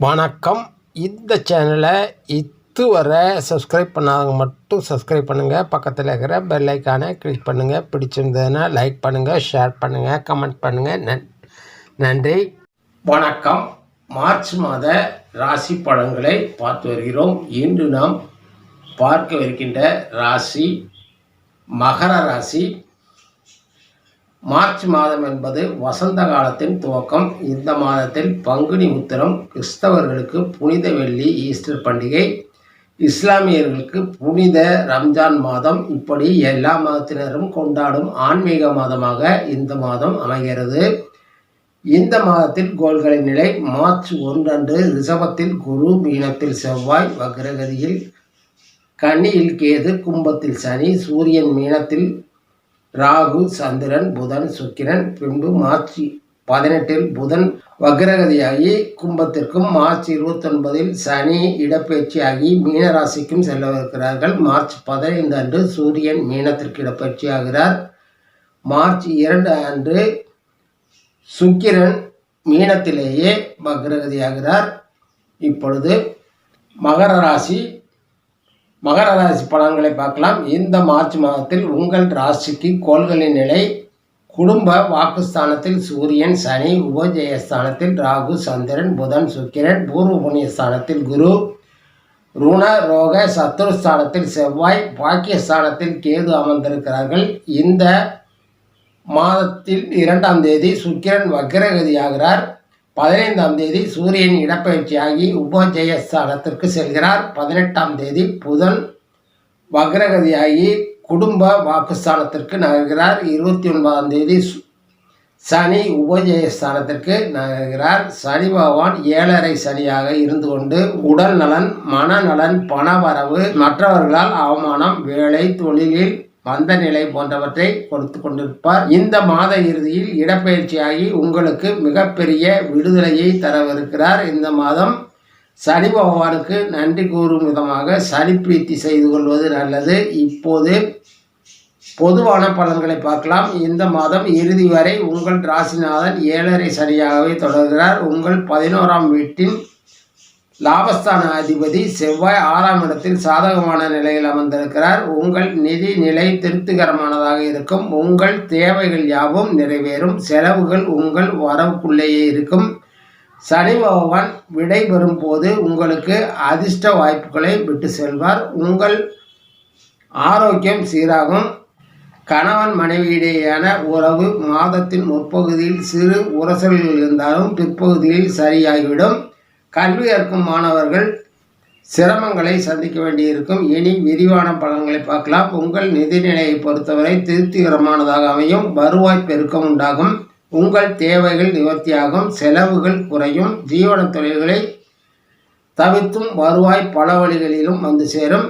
வணக்கம். இந்த சேனலை இதுவரை சப்ஸ்கிரைப் பண்ணாதவங்க மட்டும் சப்ஸ்கிரைப் பண்ணுங்கள். பக்கத்தில் இருக்கிற பெல் ஐக்கானை கிளிக் பண்ணுங்கள். பிடிச்சிருந்ததுன்னா லைக் பண்ணுங்கள், ஷேர் பண்ணுங்கள், கமெண்ட் பண்ணுங்கள். நன்றி. வணக்கம். மார்ச் மாத ராசி பலன்களை பார்த்து வருகிறோம். இன்று நாம் பார்க்கவிருக்கின்ற ராசி மகர ராசி. மார்ச் மாதம் என்பது வசந்த காலத்தின் துவக்கம். இந்த மாதத்தில் பங்குனி உத்திரம் கிறிஸ்தவர்களுக்கு புனித வெள்ளி ஈஸ்டர் பண்டிகை, இஸ்லாமியர்களுக்கு புனித ரம்ஜான் மாதம். இப்படி எல்லா மதத்தினரும் கொண்டாடும் ஆன்மீக மாதமாக இந்த மாதம் அமைகிறது. இந்த மாதத்தில் கோள்களின் நிலை: மார்ச் 1 அன்று ரிஷபத்தில் குரு, மீனத்தில் செவ்வாய், வக்ரகதியில் கன்னியில் கேது, கும்பத்தில் சனி, சூரியன், மீனத்தில் ராகு, சந்திரன், புதன், சுக்கிரன். பின்பு மார்ச் 18 புதன் வக்ரகதியாகி கும்பத்திற்கும், மார்ச் 29 சனி இடப்பெயர்ச்சியாகி மீனராசிக்கும் செல்லவிருக்கிறார்கள். மார்ச் 15 அன்று சூரியன் மீனத்திற்கு இடப்பெயர்ச்சியாகிறார். மார்ச் 2 அன்று சுக்கிரன் மீனத்திலேயே வக்ரகதியாகிறார். இப்பொழுது மகர ராசி பலன்களை பார்க்கலாம். இந்த மார்ச் மாதத்தில் உங்கள் ராசிக்கு கோள்களின் நிலை: குடும்ப வாக்குஸ்தானத்தில் சூரியன், சனி, உபஜயஸ்தானத்தில் ராகு, சந்திரன், புதன், சுக்கிரன், பூர்வ புண்ணியஸ்தானத்தில் குரு, ருண ரோக சத்துருஸ்தானத்தில் செவ்வாய், பாக்கியஸ்தானத்தில் கேது அமர்ந்திருக்கிறார்கள். இந்த மாதத்தில் 2ஆம் தேதி சுக்கிரன் வக்ரகதியாகிறார். 15ஆம் தேதி சூரியன் இடப்பெயர்ச்சியாகி உபஜயஸ்தானத்திற்கு செல்கிறார். 18ஆம் தேதி புதன் வக்ரகதியாகி குடும்ப வாக்குஸ்தானத்திற்கு நகர்கிறார். 29ஆம் தேதி சனி உபஜயஸ்தானத்திற்கு நகர்கிறார். சனி பகவான் 7.5 சனியாக இருந்து கொண்டு உடல் நலன், மனநலன், பணவரவு, மற்றவர்களால் அவமானம், வேலை, தொழிலில் மந்த நிலை போன்றவற்றை கொடுத்து கொண்டிருப்பார். இந்த மாத இறுதியில் இடப்பெயர்ச்சியாகி உங்களுக்கு மிகப்பெரிய விடுதலையை தரவிருக்கிறார். இந்த மாதம் சனி பகவானுக்கு நன்றி கூறும் விதமாக சனி பிரீத்தி செய்து கொள்வது நல்லது. இப்போது பொதுவான பலன்களை பார்க்கலாம். இந்த மாதம் இறுதி வரை உங்கள் ராசிநாதன் 7.5 சனியாகவே தொடர்கிறார். உங்கள் 11ஆம் வீட்டின் லாபஸ்தான அதிபதி செவ்வாய் 6ஆம் இடத்தில் சாதகமான நிலையில் அமர்ந்திருக்கிறார். உங்கள் நிதி நிலை திருப்திகரமானதாக இருக்கும். உங்கள் தேவைகள் யாவும் நிறைவேறும். செலவுகள் உங்கள் வரவுக்குள்ளேயே இருக்கும். சனி பகவான் விடை பெறும் போது உங்களுக்கு அதிர்ஷ்ட வாய்ப்புகளை விட்டு செல்வார். உங்கள் ஆரோக்கியம் சீராகும். கணவன் மனைவியிடையேயான உறவு மாதத்தின் முற்பகுதியில் சிறு உரசல்கள் இருந்தாலும் பிற்பகுதியில் சரியாகிவிடும். கல்வி கற்கும் மாணவர்கள் சிரமங்களை சந்திக்க வேண்டியிருக்கும். இனி விரிவான பலன்களை பார்க்கலாம். உங்கள் நிதிநிலையை பொறுத்தவரை திருப்திகரமானதாக அமையும். வருவாய் பெருக்கம் உண்டாகும். உங்கள் தேவைகள் நிவர்த்தியாகும். செலவுகள் குறையும். ஜீவன தொழில்களை தவிர்த்தும் வருவாய் பல வழிகளிலும் வந்து சேரும்.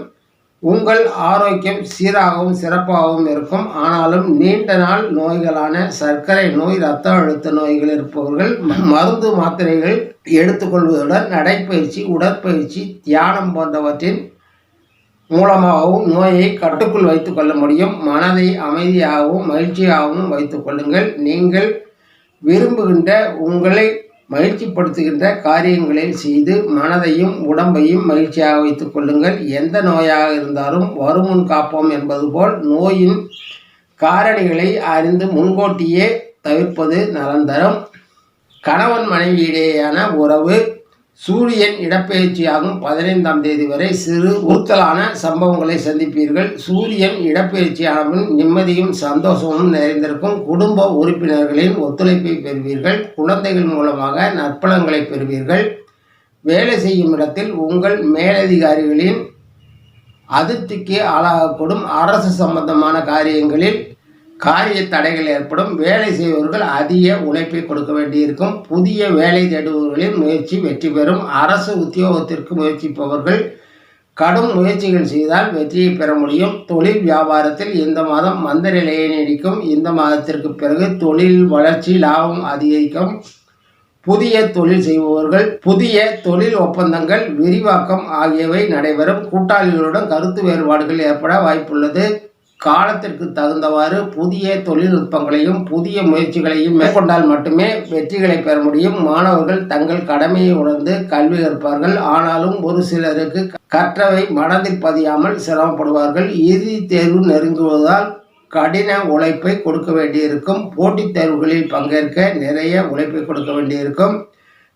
உங்கள் ஆரோக்கியம் சீராகவும் சிறப்பாகவும் இருக்கும். ஆனாலும் நீண்ட நாள் நோய்களான சர்க்கரை நோய், இரத்த அழுத்த நோய்கள் இருப்பவர்கள் மருந்து மாத்திரைகள் எடுத்துக்கொள்வதுடன் நடைப்பயிற்சி, உடற்பயிற்சி, தியானம் போன்றவற்றின் மூலமாகவும் நோயை கட்டுக்குள் வைத்து கொள்ள முடியும். மனதை அமைதியாகவும் மகிழ்ச்சியாகவும் வைத்துக் கொள்ளுங்கள். நீங்கள் விரும்புகின்ற உங்களை மகிழ்ச்சிப்படுத்துகின்ற காரியங்களை செய்து மனதையும் உடம்பையும் மகிழ்ச்சியாக வைத்துக் கொள்ளுங்கள். எந்த நோயாக இருந்தாலும் வருமுன் காப்போம் என்பது போல் நோயின் காரணிகளை அறிந்து முன்கூட்டியே தவிர்ப்பது நலன் தரும். கணவன் மனைவியிடையேயான உறவு: சூரியன் இடப்பெயர்ச்சியாகும் 15ஆம் தேதி வரை சிறு உறுத்தலான சம்பவங்களை சந்திப்பீர்கள். சூரியன் இடப்பெயர்ச்சியானவன் நிம்மதியும் சந்தோஷமும் நிறைந்திருக்கும். குடும்ப உறுப்பினர்களின் ஒத்துழைப்பை பெறுவீர்கள். குழந்தைகள் மூலமாக நற்பலன்களை பெறுவீர்கள். வேலை செய்யும் இடத்தில் உங்கள் மேலதிகாரிகளின் அதிருப்திக்கு ஆளாகக்கூடும். அரசு சம்பந்தமான காரியங்களில் காரிய தடைகள் ஏற்படும். வேலை செய்பவர்கள் அதிக உழைப்பை கொடுக்க வேண்டியிருக்கும். புதிய வேலை தேடுபவர்களின் முயற்சி வெற்றி பெறும். அரசு உத்தியோகத்திற்கு முயற்சிப்பவர்கள் கடும் முயற்சிகள் செய்தால் வெற்றியை பெற முடியும். தொழில் வியாபாரத்தில் இந்த மாதம் மந்த நிலையை நீடிக்கும். இந்த மாதத்திற்கு பிறகு தொழில் வளர்ச்சி, லாபம் அதிகரிக்கும். புதிய தொழில் செய்பவர்கள் புதிய தொழில் ஒப்பந்தங்கள், விரிவாக்கம் ஆகியவை நடைபெறும். கூட்டாளிகளுடன் கருத்து வேறுபாடுகள் ஏற்பட வாய்ப்புள்ளது. காலத்திற்கு தகுந்தவாறு புதிய தொழில்நுட்பங்களையும் புதிய முயற்சிகளையும் மேற்கொண்டால் மட்டுமே வெற்றிகளை பெற முடியும். மாணவர்கள் தங்கள் கடமையை உணர்ந்து கல்வி கற்பார்கள். ஆனாலும் ஒரு சிலருக்கு கற்றவை மனதில் பதியாமல் சிரமப்படுவார்கள். இறுதி தேர்வு நெருங்குவதால் கடின உழைப்பை கொடுக்க வேண்டியிருக்கும். போட்டித் தேர்வுகளில் பங்கேற்க நிறைய உழைப்பை கொடுக்க வேண்டியிருக்கும்.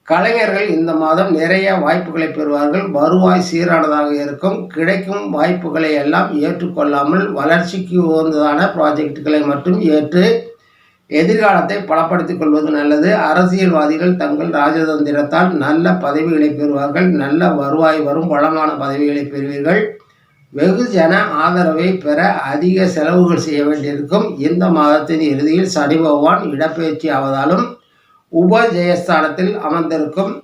கலைஞர்கள் இந்த மாதம் நிறைய வாய்ப்புகளை பெறுவார்கள். வருவாய் சீரானதாக இருக்கும். கிடைக்கும் வாய்ப்புகளை எல்லாம் ஏற்றுக்கொள்ளாமல் வளர்ச்சிக்கு உகந்ததான ப்ராஜெக்டுகளை மட்டும் ஏற்று எதிர்காலத்தை பலப்படுத்திக் கொள்வது நல்லது. அரசியல்வாதிகள் தங்கள் ராஜதந்திரத்தால் நல்ல பதவிகளை பெறுவார்கள். நல்ல வருவாய் வரும் வளமான பதவிகளை பெறுவீர்கள். வெகுஜன ஆதரவை பெற அதிக செலவுகள் செய்ய வேண்டியிருக்கும். இந்த மாதத்தின் இறுதியில் சனி பகவான் இடப்பெயர்ச்சி ஆவதாலும் உபஜெயஸ்தானத்தில் அமர்ந்திருக்கும்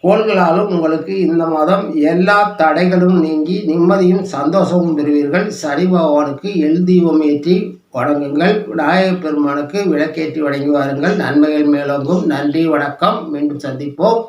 கோள்களாலும் உங்களுக்கு இந்த மாதம் எல்லா தடைகளும் நீங்கி நிம்மதியும் சந்தோஷமும் பெறுவீர்கள். சனி பகவானுக்கு எள் தீபம் ஏற்றி வணங்குங்கள். விநாயகப் பெருமானுக்கு விளக்கேற்றி வணங்கி வாருங்கள். நன்மைகள் மேலோங்கும். நன்றி, வணக்கம். மீண்டும் சந்திப்போம்.